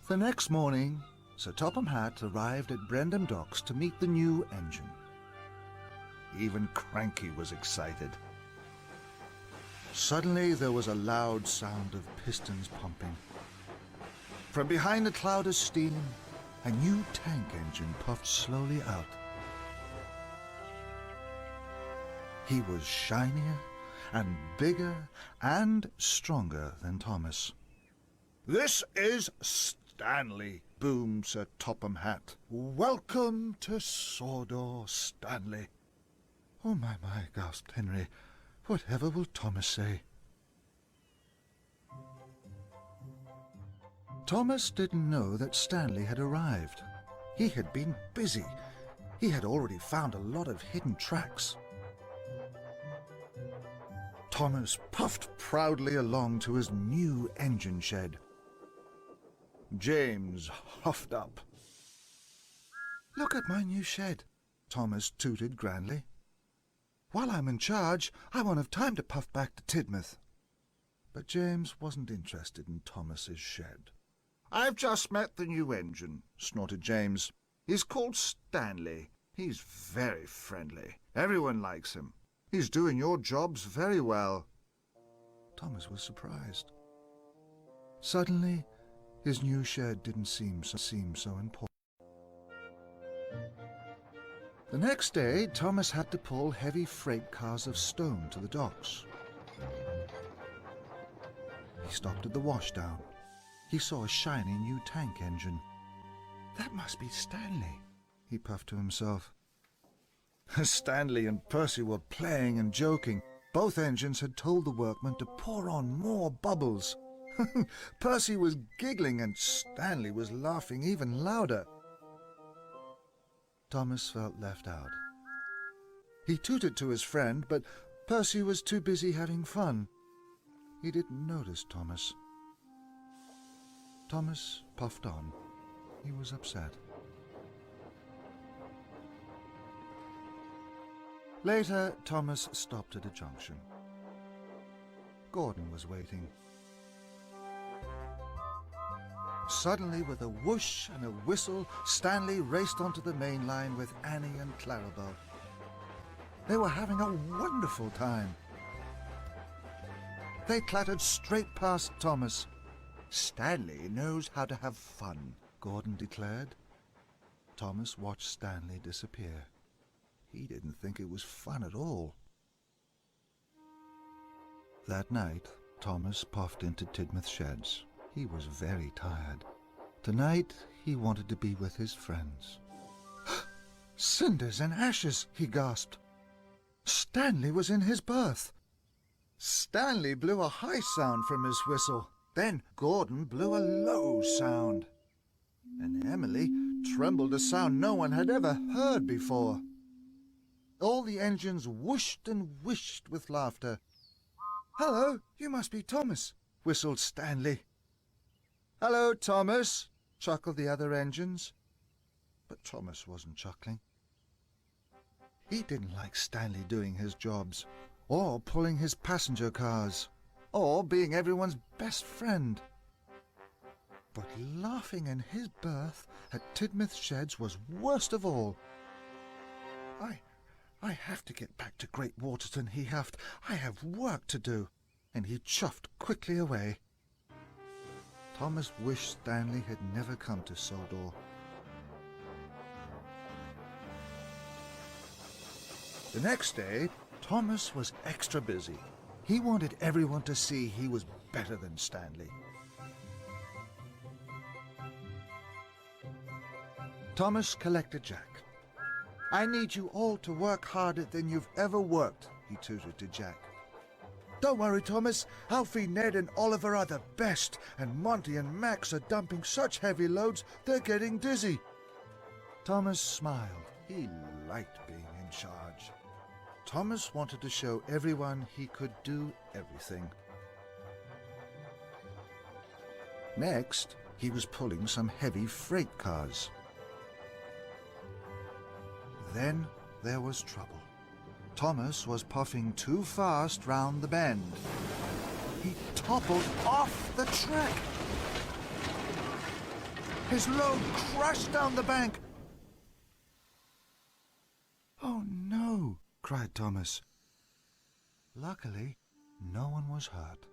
The next morning, Sir Topham Hatt arrived at Brendam Docks to meet the new engine. Even Cranky was excited. Suddenly there was a loud sound of pistons pumping. From behind a cloud of steam, a new tank engine puffed slowly out. He was shinier and bigger and stronger than Thomas. "This is Stanley," boomed Sir Topham Hatt. "Welcome to Sodor, Stanley." "Oh, my," gasped Henry. "Whatever will Thomas say?" Thomas didn't know that Stanley had arrived. He had been busy. He had already found a lot of hidden tracks. Thomas puffed proudly along to his new engine shed. James huffed up. "Look at my new shed," Thomas tooted grandly. "While I'm in charge, I won't have time to puff back to Tidmouth." But James wasn't interested in Thomas's shed. "I've just met the new engine," snorted James. "He's called Stanley. He's very friendly. Everyone likes him. He's doing your jobs very well." Thomas was surprised. Suddenly, his new shed didn't seem so important. The next day, Thomas had to pull heavy freight cars of stone to the docks. He stopped at the washdown. He saw a shiny new tank engine. "That must be Stanley," he puffed to himself. Stanley and Percy were playing and joking. Both engines had told the workmen to pour on more bubbles. Percy was giggling and Stanley was laughing even louder. Thomas felt left out. He tooted to his friend, but Percy was too busy having fun. He didn't notice Thomas. Thomas puffed on. He was upset. Later, Thomas stopped at a junction. Gordon was waiting. Suddenly, with a whoosh and a whistle, Stanley raced onto the main line with Annie and Clarabelle. They were having a wonderful time. They clattered straight past Thomas. "Stanley knows how to have fun," Gordon declared. Thomas watched Stanley disappear. He didn't think it was fun at all. That night, Thomas puffed into Tidmouth Sheds. He was very tired. Tonight, he wanted to be with his friends. "Cinders and ashes," he gasped. Stanley was in his berth. Stanley blew a high sound from his whistle. Then Gordon blew a low sound. And Emily trembled a sound no one had ever heard before. All the engines whooshed and whished with laughter. "Hello, you must be Thomas," whistled Stanley. "Hello, Thomas," chuckled the other engines. But Thomas wasn't chuckling. He didn't like Stanley doing his jobs, or pulling his passenger cars, or being everyone's best friend. But laughing in his berth at Tidmouth Sheds was worst of all. I have to get back to Great Waterton, he huffed. "I have work to do." And he chuffed quickly away. Thomas wished Stanley had never come to Sodor. The next day, Thomas was extra busy. He wanted everyone to see he was better than Stanley. Thomas collected Jack. "I need you all to work harder than you've ever worked," he tooted to Jack. "Don't worry, Thomas. Alfie, Ned and Oliver are the best, and Monty and Max are dumping such heavy loads they're getting dizzy." Thomas smiled. He liked being in charge. Thomas wanted to show everyone he could do everything. Next, he was pulling some heavy freight cars. Then there was trouble. Thomas was puffing too fast round the bend. He toppled off the track. His load crashed down the bank. "Oh no," cried Thomas. Luckily, no one was hurt.